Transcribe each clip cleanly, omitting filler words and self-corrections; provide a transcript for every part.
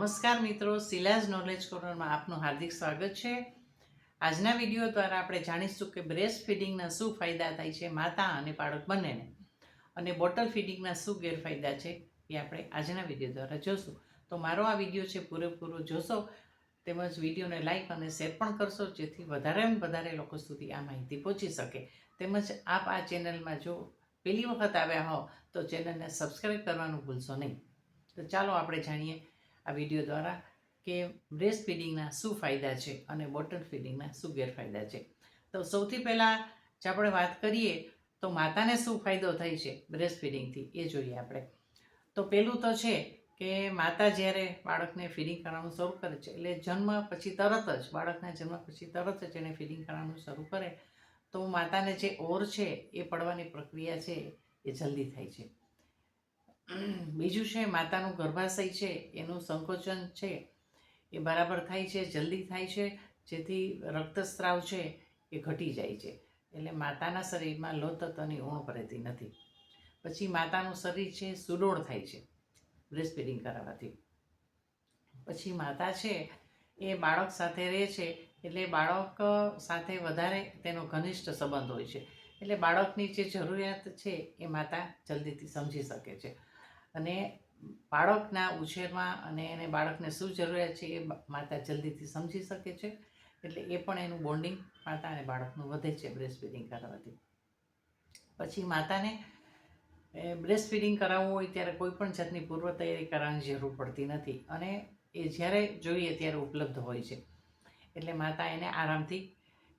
નમસ્કાર મિત્રો, શિલાજ નોલેજ કોર્નરમાં આપનું હાર્દિક સ્વાગત છે। આજના વિડીયો દ્વારા આપણે જાણીશું કે બ્રેસ્ટ ફીડિંગના શું ફાયદા થાય છે માતા અને બાળક બંનેને, અને બોટલ ફીડિંગના શું ગેરફાયદા છે એ આપણે આજના વિડીયો દ્વારા જોશું। તો મારો આ વિડીયો છે પૂરેપૂરો જોશો, તેમજ વિડીયોને લાઇક અને શેર પણ કરશો, જેથી વધારેમાં વધારે લોકો સુધી આ માહિતી પહોંચી શકે। તેમજ આપ આ ચેનલમાં જો પહેલી વખત આવ્યા હો તો ચેનલને સબસ્ક્રાઈબ કરવાનું ભૂલશો નહીં। તો ચાલો આપણે જાણીએ આ વિડીયો દ્વારા કે બ્રેસ્ટ ફીડિંગના શું ફાયદા છે અને બોટલ ફીડિંગના શું ગેરફાયદા છે। તો સૌથી પહેલાં જો આપણે વાત કરીએ તો માતાને શું ફાયદો થાય છે બ્રેસ્ટ ફીડિંગથી એ જોઈએ આપણે। તો પહેલું તો છે કે માતા જ્યારે બાળકને ફીડિંગ કરવાનું શરૂ કરે છે, એટલે જન્મ પછી તરત જ, બાળકના જન્મ પછી તરત જ એને ફીડિંગ કરવાનું શરૂ કરે તો માતાને જે ઓર છે એ પડવાની પ્રક્રિયા છે એ જલ્દી થાય છે। બીજું છે માતાનું ગર્ભાશય છે એનું સંકોચન છે એ બરાબર થાય છે, જલ્દી થાય છે, જેથી રક્તસ્રાવ છે એ ઘટી જાય છે, એટલે માતાના શરીરમાં લોહ તત્વની ઉણપ રહેતી નથી। પછી માતાનું શરીર છે સુડોળ થાય છે બ્રેસ્ટ ફીડિંગ કરાવવાથી। પછી માતા છે એ બાળક સાથે રહે છે, એટલે બાળક સાથે વધારે તેનો ઘનિષ્ઠ સંબંધ હોય છે, એટલે બાળકની જે જરૂરિયાત છે એ માતા જલ્દીથી સમજી શકે છે, અને બાળકના ઉછેરમાં અને એને બાળકને શું જરૂરિયાત છે એ માતા જલ્દીથી સમજી શકે છે, એટલે એ પણ એનું બોન્ડિંગ માતા અને બાળકનું વધે છે બ્રેસ્ટ ફીડિંગ કરાવવાથી। પછી માતાને બ્રેસ્ટ ફીડિંગ કરાવવું હોય ત્યારે કોઈ પણ જાતની પૂર્વ તૈયારી કરવાની જરૂર પડતી નથી, અને એ જ્યારે જોઈએ ત્યારે ઉપલબ્ધ હોય છે, એટલે માતા એને આરામથી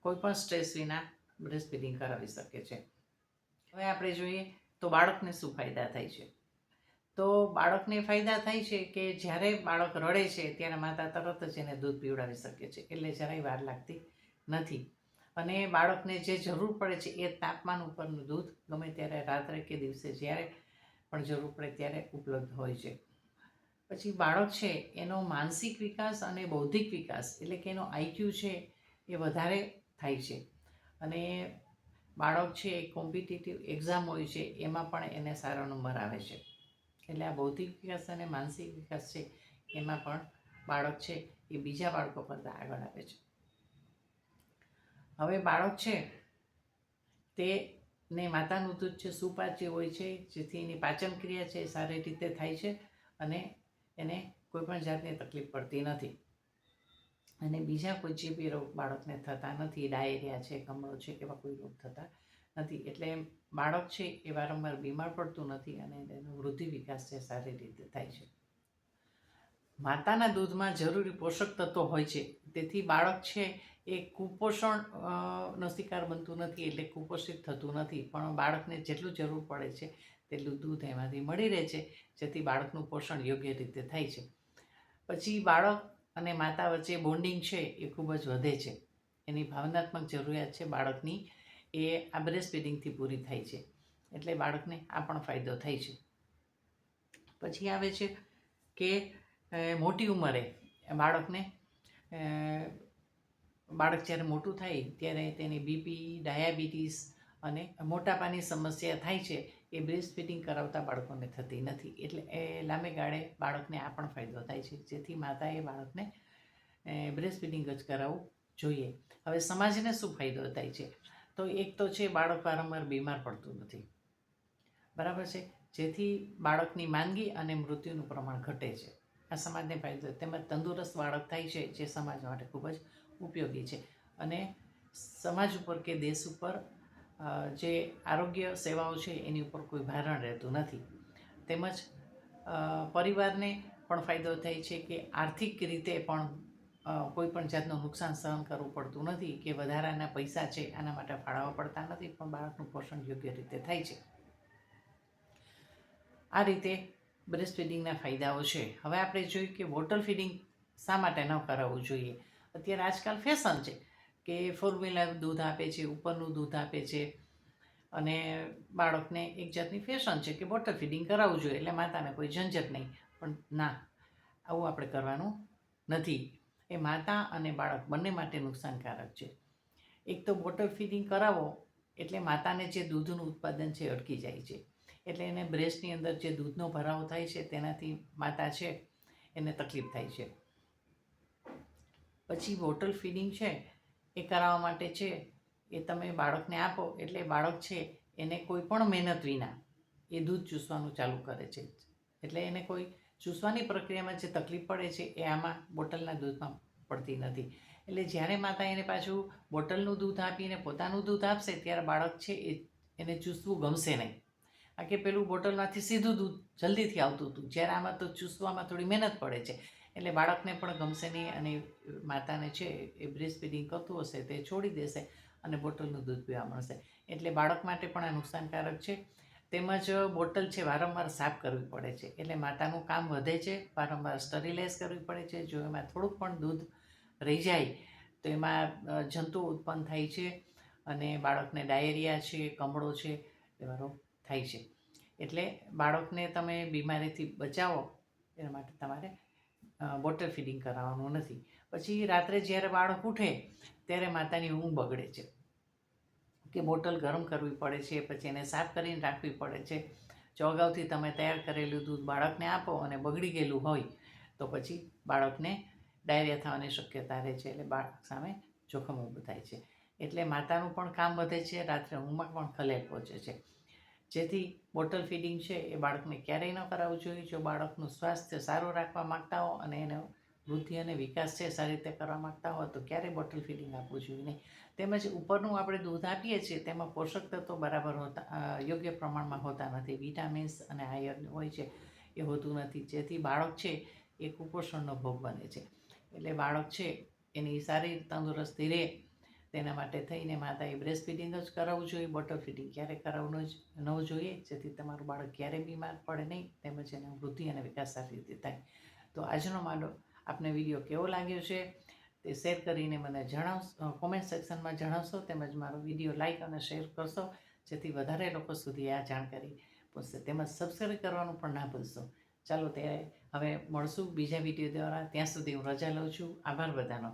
કોઈ પણ સ્ટ્રેસ વિના બ્રેસ્ટ ફીડિંગ કરાવી શકે છે। હવે આપણે જોઈએ તો બાળકને શું ફાયદા થાય છે। તો બાળકને ફાયદા થાય છે કે જ્યારે બાળક રડે છે ત્યારે માતા તરત જ એને દૂધ પીવડાવી શકે છે, એટલે જરાય વાર લાગતી નથી, અને બાળકને જે જરૂર પડે છે એ તાપમાન ઉપરનું દૂધ ગમે ત્યારે રાત્રે કે દિવસે જ્યારે પણ જરૂર પડે ત્યારે ઉપલબ્ધ હોય છે। પછી બાળક છે એનો માનસિક વિકાસ અને બૌદ્ધિક વિકાસ, એટલે કે એનો આઈક્યુ છે એ વધારે થાય છે, અને બાળક છે એ કોમ્પિટિટિવ એક્ઝામ હોય છે એમાં પણ એને સારો નંબર આવે છે, એટલે આ બૌદ્ધિક વિકાસ અને માનસિક વિકાસ છે એમાં પણ બાળક છે એ બીજા બાળકો કરતાં આગળ આવે છે। હવે બાળક છે તેને માતાનું દૂધ છે સુપાચ્ય હોય છે, જેથી એની પાચન ક્રિયા છે સારી રીતે થાય છે, અને એને કોઈપણ જાતની તકલીફ પડતી નથી, અને બીજા કોઈ ચેપી રોગ બાળકને થતા નથી, ડાયેરિયા છે, કમળો છે, એવા કોઈ રોગ થતા નથી, એટલે બાળક છે એ વારંવાર બીમાર પડતું નથી, અને એનો વૃદ્ધિ વિકાસ છે સારી રીતે થાય છે। માતાના દૂધમાં જરૂરી પોષક તત્વો હોય છે, તેથી બાળક છે એ કુપોષણ નો શિકાર બનતું નથી, એટલે કુપોષિત થતું નથી, પણ બાળકને જેટલું જરૂર પડે છે તેટલું દૂધ એમાંથી મળી રહે છે, જેથી બાળકનું પોષણ યોગ્ય રીતે થાય છે। પછી બાળક અને માતા વચ્ચે બોન્ડિંગ છે એ ખૂબ જ વધે છે, એની ભાવનાત્મક જરૂરિયાત છે બાળકની એ આ બ્રેસ્ટ ફીડિંગથી પૂરી થાય છે, એટલે બાળકને આ પણ ફાયદો થાય છે। પછી આવે છે કે મોટી ઉંમરે બાળકને બાળક જ્યારે મોટું થાય ત્યારે તેની બીપી, ડાયાબિટીસ અને મોટાપાની સમસ્યા થાય છે, એ બ્રેસ્ટ ફીડિંગ કરાવતા બાળકોને થતી નથી, એટલે એ લાંબે ગાળે બાળકને આ પણ ફાયદો થાય છે, જેથી માતાએ બાળકને બ્રેસ્ટ ફીડિંગ જ કરાવવું જોઈએ। હવે સમાજને શું ફાયદો થાય છે, તો એક તો છે બાળક વારંવાર બીમાર પડતું નથી, બરાબર છે, જેથી બાળકની માંદગી અને મૃત્યુનું પ્રમાણ ઘટે છે, આ સમાજને ફાયદો। તેમજ તંદુરસ્ત બાળક થાય છે, જે સમાજ માટે ખૂબ જ ઉપયોગી છે, અને સમાજ ઉપર કે દેશ ઉપર જે આરોગ્ય સેવાઓ છે એની ઉપર કોઈ ભારણ રહેતું નથી, તેમજ પરિવારને પણ ફાયદો થાય છે કે આર્થિક રીતે પણ કોઈ પણ જાતનું નુકસાન સહન કરવું પડતું નથી, કે વધારાના પૈસા છે આના માટે ફાળવવા પડતા નથી, પણ બાળકનું પોષણ યોગ્ય રીતે થાય છે। આ રીતે બ્રેસ્ટ ફીડિંગના ફાયદાઓ છે। હવે આપણે જોઈએ કે બોટલ ફીડિંગ શા માટે ન કરાવવું જોઈએ। અત્યારે આજકાલ ફેશન છે કે ફોર્મ્યુલા દૂધ આપે છે, ઉપરનું દૂધ આપે છે, અને બાળકને એક જાતની ફેશન છે કે બોટલ ફીડિંગ કરાવવું જોઈએ એટલે માતાને કોઈ ઝંઝટ નહીં, પણ ના, આવું આપણે કરવાનું નથી, એ માતા અને બાળક બંને માટે નુકસાનકારક છે। એક તો બોટલ ફીડિંગ કરાવો એટલે માતાને જે દૂધનું ઉત્પાદન છે અટકી જાય છે, એટલે એને બ્રેસ્ટની અંદર જે દૂધનો ભરાવો થાય છે તેનાથી માતા છે એને તકલીફ થાય છે. પછી બોટલ ફીડિંગ છે એ કરાવવા માટે છે એ તમે બાળકને આપો એટલે બાળક છે એને કોઈ પણ મહેનત વિના એ દૂધ ચૂસવાનું ચાલુ કરે છે. એટલે એને કોઈ ચૂસવાની પ્રક્રિયામાં જે તકલીફ પડે છે એ આમાં બોટલના દૂધમાં પડતી નથી. એટલે જ્યારે માતા એને પાછું બોટલનું દૂધ આપીને પોતાનું દૂધ આપશે ત્યારે બાળક છે એને ચૂસવું ગમશે નહીં. આ કે પેલું બોટલમાંથી સીધું દૂધ જલ્દીથી આવતું હતું, જ્યારે આમાં તો ચૂસવામાં થોડી મહેનત પડે છે. એટલે બાળકને પણ ગમશે નહીં અને માતાને છે એ બ્રેસ્ટ ફીડિંગ કરતું હશે તે છોડી દેશે અને બોટલનું દૂધ પીવા મળશે. એટલે બાળક માટે પણ આ નુકસાનકારક છે. તેમજ બોટલ છે વારંવાર સાફ કરવી પડે છે, એટલે માતાનું કામ વધે છે. વારંવાર સ્ટરીલાઇઝ કરવી પડે છે. જો એમાં થોડુંક પણ દૂધ રહી જાય તો એમાં જંતુ ઉત્પન્ન થાય છે અને બાળકને ડાયેરિયા છે, કમળો છે એવા રોગ થાય છે. એટલે બાળકને તમે બીમારીથી બચાવો એના માટે તમારે બોટલ ફીડિંગ કરાવવાનું નથી. પછી રાત્રે જ્યારે બાળક ઉઠે ત્યારે માતાની ઊંઘ બગડે છે કે બોટલ ગરમ કરવી પડે છે, પછી એને સાફ કરીને રાખવી પડે છે. જો અગાઉથી તમે તૈયાર કરેલું દૂધ બાળકને આપો અને બગડી ગયેલું હોય તો પછી બાળકને ડાયરિયા થવાની શક્યતા રહે છે. એટલે બાળક સામે જોખમ ઊભું થાય છે. એટલે માતાનું પણ કામ વધે છે, રાત્રે ઊંઘમાં પણ ખલેલ પહોંચે છે. જેથી બોટલ ફીડિંગ છે એ બાળકને ક્યારેય ન કરાવવું જોઈએ. જો બાળકનું સ્વાસ્થ્ય સારું રાખવા માગતા હો અને એનો વૃદ્ધિ અને વિકાસ છે સારી રીતે કરવા માગતા હો તો ક્યારેય બોટલ ફીડિંગ આપવું જોઈએ નહીં. તેમજ ઉપરનું આપણે દૂધ આપીએ છીએ તેમાં પોષક તત્વો બરાબર યોગ્ય પ્રમાણમાં હોતા નથી. વિટામિન્સ અને આયર્ન હોય છે એ હોતું નથી, જેથી બાળક છે એ કુપોષણનો ભોગ બને છે. એટલે બાળક છે એની સારી તંદુરસ્તી રહે તેના માટે થઈને માતાએ બ્રેસ્ટ ફીડિંગ જ કરાવવું જોઈએ. બોટલ ફીડિંગ ક્યારેય કરાવવું ન જોઈએ, જેથી તમારું બાળક ક્યારેય બીમાર પડે નહીં, તેમજ એને વૃદ્ધિ અને વિકાસ સારી રીતે થાય. તો આજનો મારો આપને વિડીયો કેવો લાગ્યો છે તે શેર કરીને મને જણાવશો, કોમેન્ટ સેક્શનમાં જણાવશો. તેમજ મારો વિડીયો લાઇક અને શેર કરશો, જેથી વધારે લોકો સુધી આ જાણકારી પહોંચશે. તેમજ સબસ્ક્રાઈબ કરવાનું પણ ના ભૂલશો. ચાલો ત્યારે હવે મળશું બીજા વિડીયો દ્વારા. ત્યાં સુધી હું રજા લઉં છું. આભાર બધાનો.